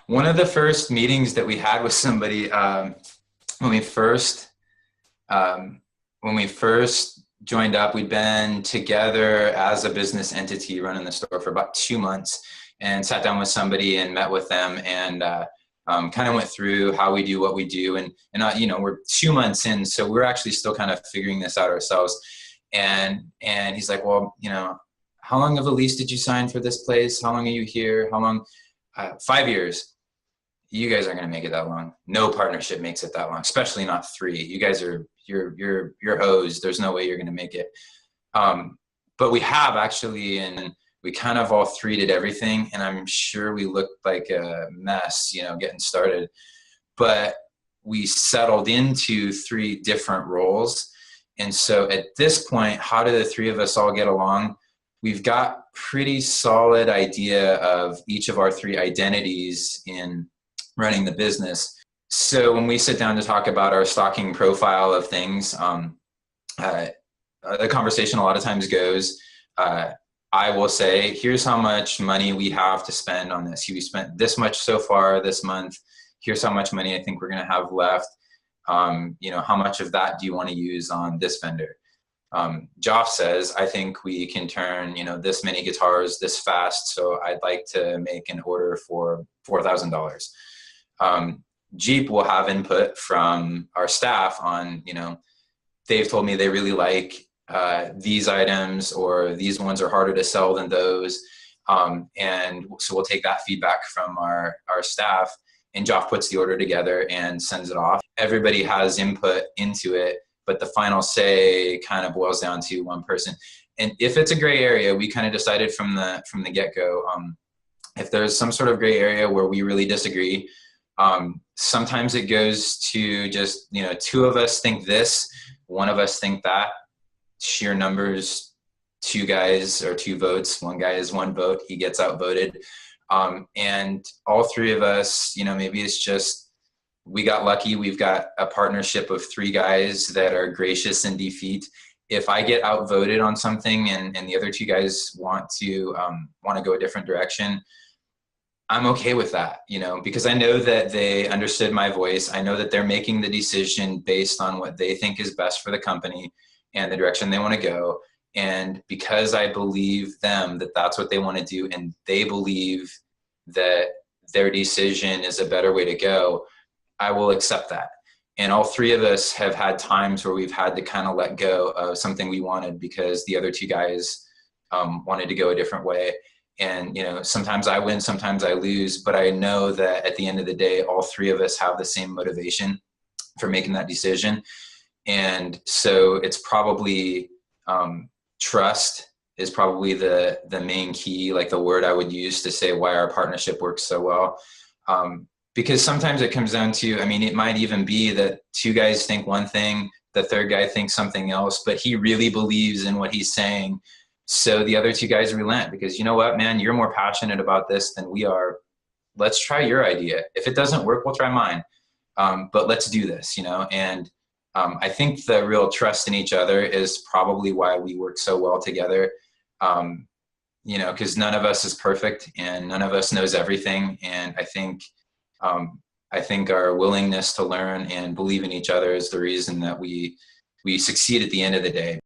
One of the first meetings that we had with somebody when we first um, when we first joined up, we'd been together as a business entity running the store for about 2 months, and sat down with somebody and met with them, and kind of went through how we do what we do, and we're 2 months in, so we're actually still kind of figuring this out ourselves. And he's like, well, how long of a lease did you sign for this place? How long are you here? How long? 5 years. You guys aren't going to make it that long. No partnership makes it that long, especially not 3. You guys are you're hosed. There's no way you're going to make it. But we have actually, and we kind of all 3 did everything, and I'm sure we looked like a mess, getting started. But we settled into 3 different roles. And so at this point, how do the 3 of us all get along? We've got pretty solid idea of each of our 3 identities in running the business. So when we sit down to talk about our stocking profile of things, the conversation a lot of times goes, I will say, here's how much money we have to spend on this. We spent this much so far this month. Here's how much money I think we're going to have left. How much of that do you want to use on this vendor? Joff says, I think we can turn, this many guitars this fast. So I'd like to make an order for $4,000. Jeep will have input from our staff on, they've told me they really like these items, or these ones are harder to sell than those. And so we'll take that feedback from our staff, and Joff puts the order together and sends it off. Everybody has input into it, but the final say kind of boils down to one person. And if it's a gray area, we kind of decided from the get-go, if there's some sort of gray area where we really disagree, sometimes it goes to just, 2 of us think this, 1 of us think that. Sheer numbers, 2 guys or 2 votes. 1 guy is 1 vote. He gets outvoted. And all 3 of us, maybe it's just, we got lucky. We've got a partnership of 3 guys that are gracious in defeat. If I get outvoted on something and the other 2 guys want to go a different direction, I'm okay with that, because I know that they understood my voice. I know that they're making the decision based on what they think is best for the company and the direction they want to go. And because I believe them that that's what they want to do, and they believe that their decision is a better way to go, I will accept that. And all 3 of us have had times where we've had to kind of let go of something we wanted because the other 2 guys wanted to go a different way. And, sometimes I win, sometimes I lose, but I know that at the end of the day, all 3 of us have the same motivation for making that decision. And so it's probably, trust is probably the main key, like the word I would use to say why our partnership works so well. Because sometimes it comes down to, it might even be that 2 guys think one thing, the 3rd guy thinks something else, but he really believes in what he's saying. So the other 2 guys relent because, you know what, man, you're more passionate about this than we are. Let's try your idea. If it doesn't work, we'll try mine. But let's do this, and I think the real trust in each other is probably why we work so well together. Because none of us is perfect and none of us knows everything. And I think our willingness to learn and believe in each other is the reason that we succeed at the end of the day.